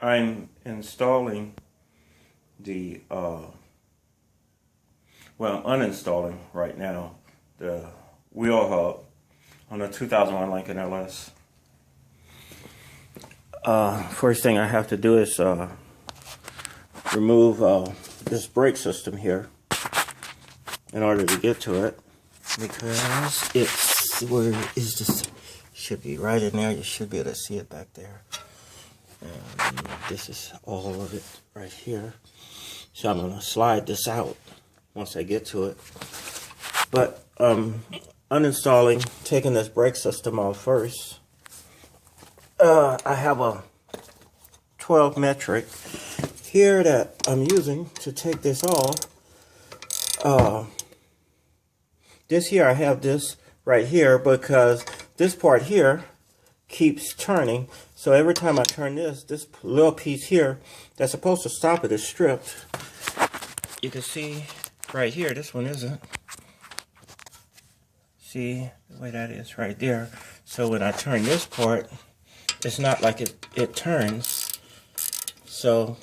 I'm installing the, well, I'm uninstalling right now the wheel hub on the 2001 Lincoln LS. First thing I have to do is remove this brake system here in order to get to it, because it's, where is this? Should be right in there. You should be able to see it back there. And this is all of it right here. So I'm going to slide this out once I get to it. But uninstalling, taking this brake system off first. I have a 12 metric here that I'm using to take this off. This here, I have this right here because this part here keeps turning. So every time I turn this little piece here that's supposed to stop it is stripped. You can see right here, this one isn't. See the way that is right there. So when I turn this part, it's not like it turns. So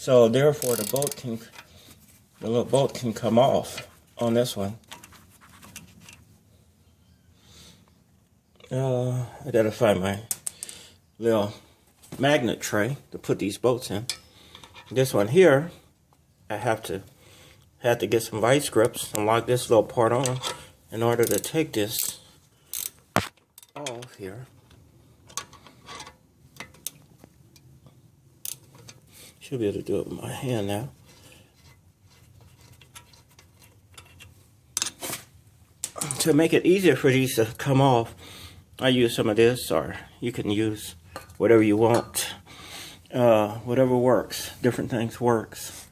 therefore the little bolt can come off on this one. I gotta find my little magnet tray to put these bolts in. This one here, I have to get some vice grips and lock this little part on in order to take this off here. Should be able to do it with my hand now. To make it easier for these to come off, I use some of this, or you can use whatever you want. Whatever works. Different things works.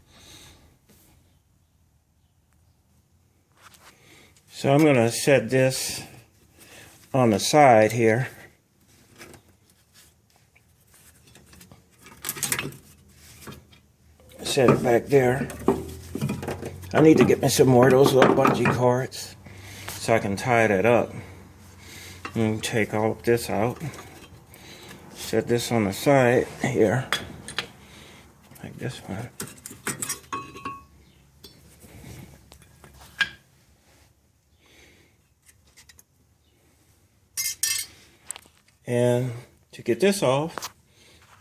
So I'm going to set this on the side here. Set it back there. I need to get me some more of those little bungee cords so I can tie that up. And take all of this out. Set this on the side here, like this one. And to get this off,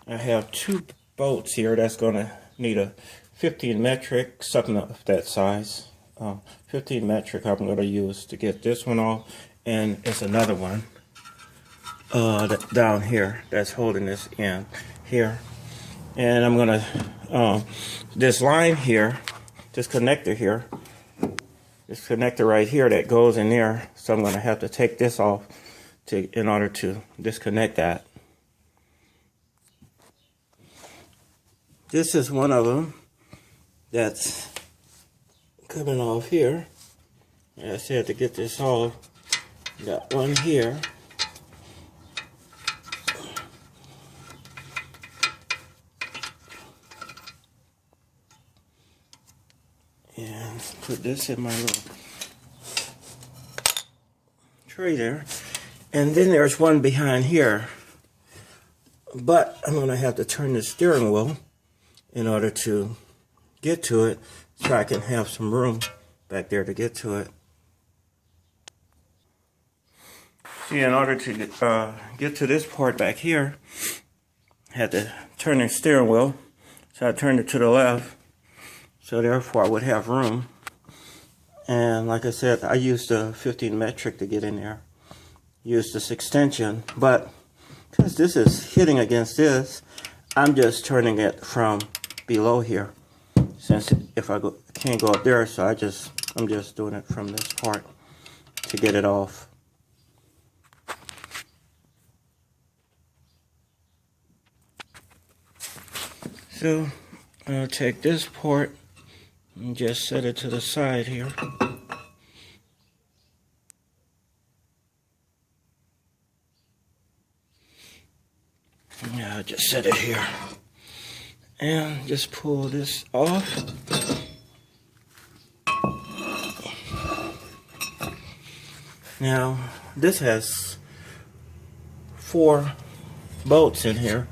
I have two bolts here that's going to need a 15 metric, something of that size. 15 metric I'm going to use to get this one off. And it's another one down here that's holding this in here. And I'm going to, this line here, this connector here, this connector right here that goes in there. So I'm going to have to take this off in order to disconnect that. This is one of them that's coming off here. Like I said, to get this off, got one here. And put this in my little tray there. And then there's one behind here. But I'm going to have to turn the steering wheel in order to get to it, so I can have some room back there to get to it. See, in order to get to this part back here, I had to turn the steering wheel. So I turned it to the left. So therefore I would have room. And like I said, I used a 15 metric to get in there. Used this extension. But because this is hitting against this, I'm just turning it from below here. Since if I can't go up there, so I'm just doing it from this part to get it off. So I'll take this port and just set it to the side here. Yeah, I'll just set it here. And just pull this off. Now, this has 4 bolts in here.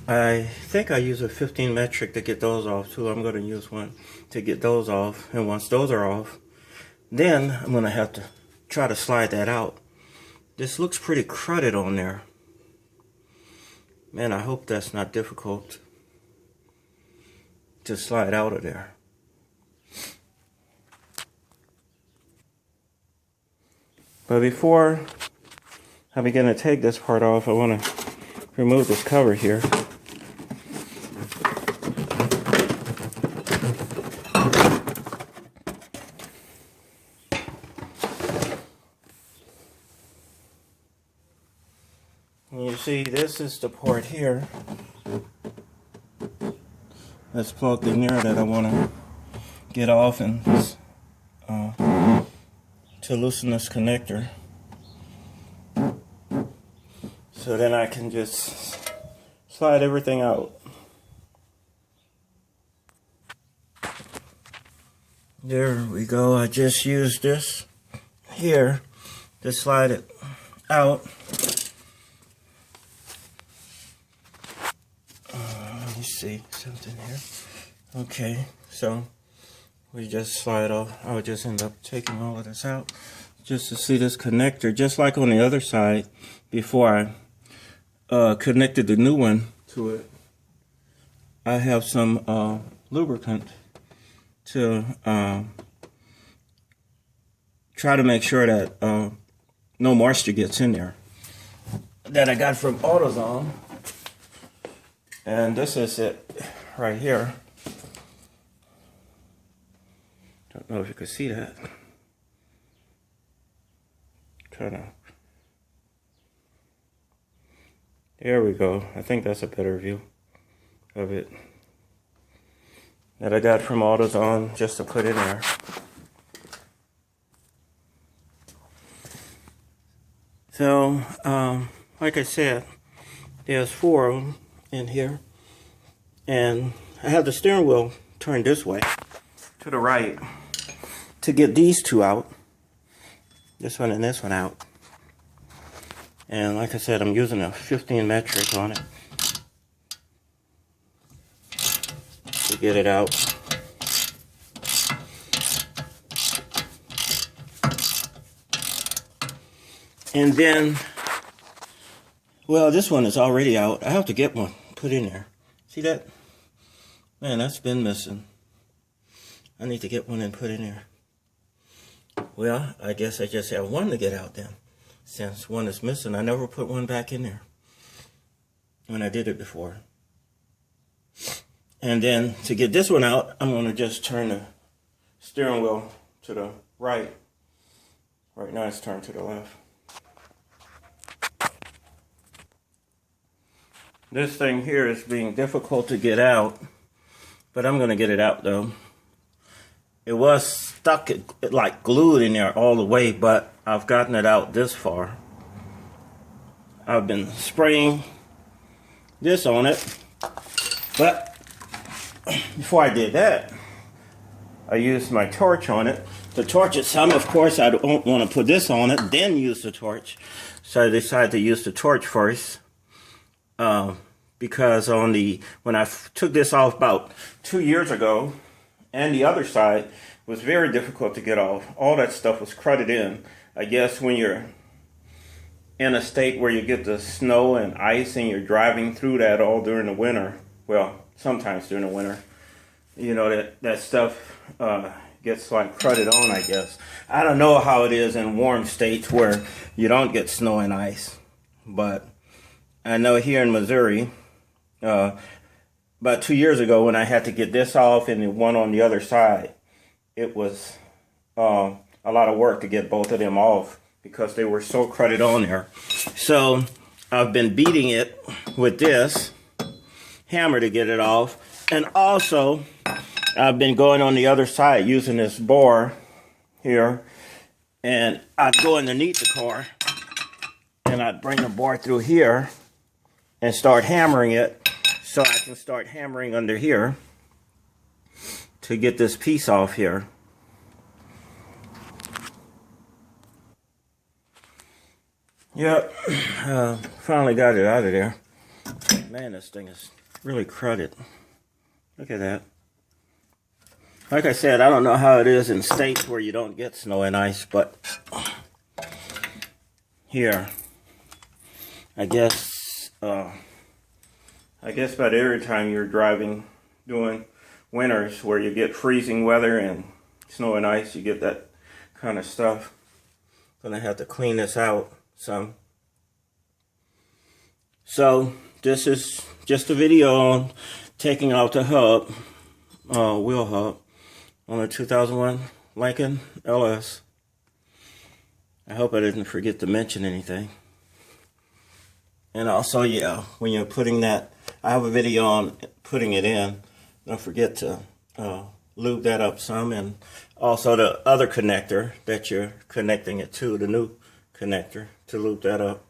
I think I use a 15 metric to get those off too. I'm going to use one to get those off. And once those are off, then I'm going to have to try to slide that out. This looks pretty cruddy on there. Man, I hope that's not difficult to slide out of there. But before I begin to take this part off, I want to remove this cover here. And you see, this is the part here that's plugged in there that I want to get off and to loosen this connector. So then I can just slide everything out. There we go. I just used this here to slide it out. Let me see something here. Okay, so we just slide off. I'll just end up taking all of this out just to see this connector, just like on the other side before I connected the new one to it. I have some lubricant to try to make sure that no moisture gets in there, that I got from AutoZone. And this is it right here. Don't know if you can see that. There we go. I think that's a better view of it. That I got from AutoZone just to put in there. So, like I said, there's 4 of them in here. And I have the steering wheel turned this way, to the right, to get these 2 out. This one and this one out. And like I said, I'm using a 15 metric on it to get it out. And then, well, this one is already out. I have to get one put in there. See that? Man, that's been missing. I need to get one and put in there. Well, I guess I just have one to get out then. Since one is missing, I never put one back in there when I did it before. And then to get this one out, I'm going to just turn the steering wheel to the right. Right now it's turned to the left. This thing here is being difficult to get out, but I'm going to get it out though. It was stuck, like glued in there all the way, but I've gotten it out this far. I've been spraying this on it, but before I did that, I used my torch on it. To torch it some, of course, I don't want to put this on it, then use the torch. So I decided to use the torch first. Because when I took this off about 2 years ago, and the other side was very difficult to get off. All that stuff was crudted in. I guess when you're in a state where you get the snow and ice and you're driving through that all during the winter, well, sometimes during the winter, you know, that stuff gets like crudted on, I guess. I don't know how it is in warm states where you don't get snow and ice, but I know here in Missouri, about 2 years ago when I had to get this off and the one on the other side, it was a lot of work to get both of them off because they were so crudted on there. So I've been beating it with this hammer to get it off. And also I've been going on the other side using this bore here, and I'd go underneath the car and I'd bring the bore through here and start hammering it so I can start hammering under here to get this piece off here. Yep, finally got it out of there. Man, this thing is really cruddy. Look at that. Like I said, I don't know how it is in states where you don't get snow and ice, but here, I guess about every time you're driving, doing winters where you get freezing weather and snow and ice, you get that kind of stuff. Gonna have to clean this out some. So this is just a video on taking out the hub, wheel hub on a 2001 Lincoln LS. I hope I didn't forget to mention anything. And also, yeah, when you're putting that, I have a video on putting it in. Don't forget to lube that up some, and also the other connector that you're connecting it to, the new connector, to lube that up.